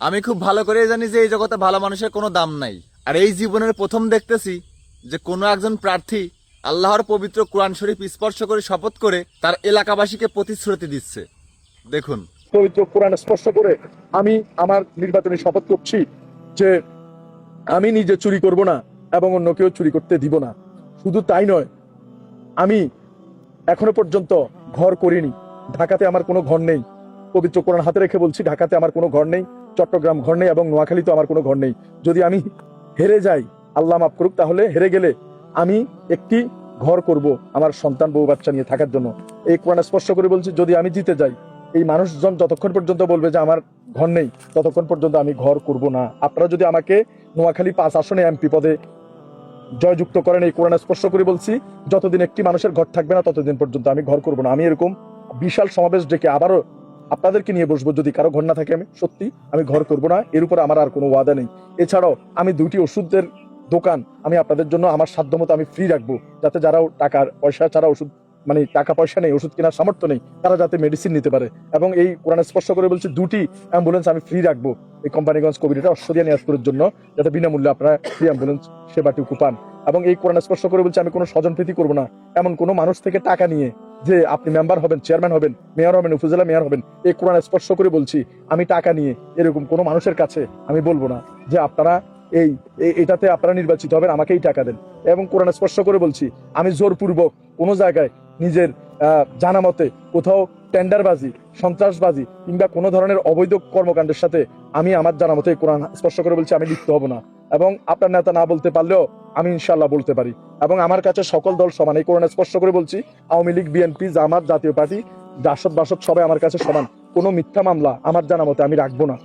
আমি খুব ভালো করে জানি যে এই জগতে ভালো মানুষের কোনো দাম নাই। আর এই জীবনের প্রথম দেখতেছি যে কোনো একজন প্রার্থী আল্লাহর পবিত্র কোরআন শরীফ স্পর্শ করে শপথ করে তার এলাকাবাসীকে প্রতিশ্রুতি দিচ্ছে। দেখুন, পবিত্র কোরআন স্পর্শ করে আমি আমার নির্বাচনী শপথ করছি যে আমি নিজে চুরি করব না এবং অন্য কেউ চুরি করতে দিব না। শুধু তাই নয়, আমি এখনো পর্যন্ত ঘর করিনি। ঢাকাতে আমার কোনো ঘর নেই। পবিত্র কোরআন হাতে রেখে বলছি, ঢাকাতে আমার কোনো ঘর নেই, চট্টগ্রাম ঘর নেই এবং নোয়াখালীতে আমার কোনো ঘর নেই। যদি আমি হেরে যাই, আল্লাহ মাফ করুক, তাহলে হেরে গেলে আমি একটি ঘর করব আমার সন্তান বউ বাচ্চা নিয়ে থাকার জন্য। এই কোরআন স্পর্শ করে বলছি, যদি আমি জিতে যাই, এই মানুষজন যতক্ষণ পর্যন্ত বলবে যে আমার ঘর নেই, ততক্ষণ পর্যন্ত আমি ঘর করব না। আপনারা যদি আমাকে নোয়াখালী 5 আসনে এমপি পদে জয়যুক্ত করেন, এই কোরআন স্পর্শ করে বলছি, যতদিন একটি মানুষের ঘর থাকবে না, ততদিন পর্যন্ত আমি ঘর করব না। আমি এরকম বিশাল সমাবেশ ডেকে আবারও আপনাদেরকে নিয়ে বসবো, যদি কারো ঘর না থাকে আমি ঘর করব না। এর উপর আমার আর কোনো ওয়াদা নেই। এছাড়াও আমি 2টি ওষুধের দোকান আমি আপনাদের জন্য আমার সাধ্যমতো আমি ফ্রি রাখবো, যাতে যারা টাকার পয়সা ছাড়া ওষুধ, মানে টাকা পয়সা নেই, ওষুধ কেনার সামর্থ্য নেই, তারা যাতে মেডিসিন নিতে পারে। এবং এই কোরআন স্পর্শ করে বলছি, 2টি অ্যাম্বুলেন্স আমি ফ্রি রাখবো এই কোম্পানিগঞ্জ কবিরটা অশ্বরিয়া নিয়াজপুরের জন্য, যাতে বিনামূল্যে আপনারা ফ্রি অ্যাম্বুলেন্স সেবাটুকু পান। এবং এই কোরআন স্পর্শ করে বলছি, আমি কোনো স্বজনপ্রীতি করবো না। এমন কোনো মানুষ থেকে টাকা নিয়ে যে আপনি মেম্বার হবেন, চেয়ারম্যান হবেন, মেয়র হবেন, উপজেলা মেয়র হবেন, এই কোরআন স্পর্শ করে বলছি, আমি টাকা নিয়ে এরকম কোনো মানুষের কাছে আমি বলবো না যে আপনারা এটাতে আপনারা নির্বাচিত হবেন, আমাকেই টাকা দেন। এবং কোরআন স্পর্শ করে বলছি, আমি জোরপূর্বক কোনো জায়গায় নিজের জানা মতে কোথাও টেন্ডারবাজি, সন্ত্রাসবাজি কিংবা কোনো ধরনের অবৈধ কর্মকাণ্ডের সাথে আমি আমার জানা মতে কোরআন স্পর্শ করে বলছি, আমি লিপ্ত হব না। এবং আপনার নেতা না বলতে পারলেও আমি ইনশাল্লাহ বলতে পারি। এবং আমার কাছে সকল দল সমান। এই কোরআন স্পর্শ করে বলছি, আওয়ামী লীগ, বিএনপি, জামাত, জাতীয় পার্টি, জাসদ বাসদ সবাই আমার কাছে সমান। কোনো মিথ্যা মামলা আমার জানা মতে আমি রাখবো না।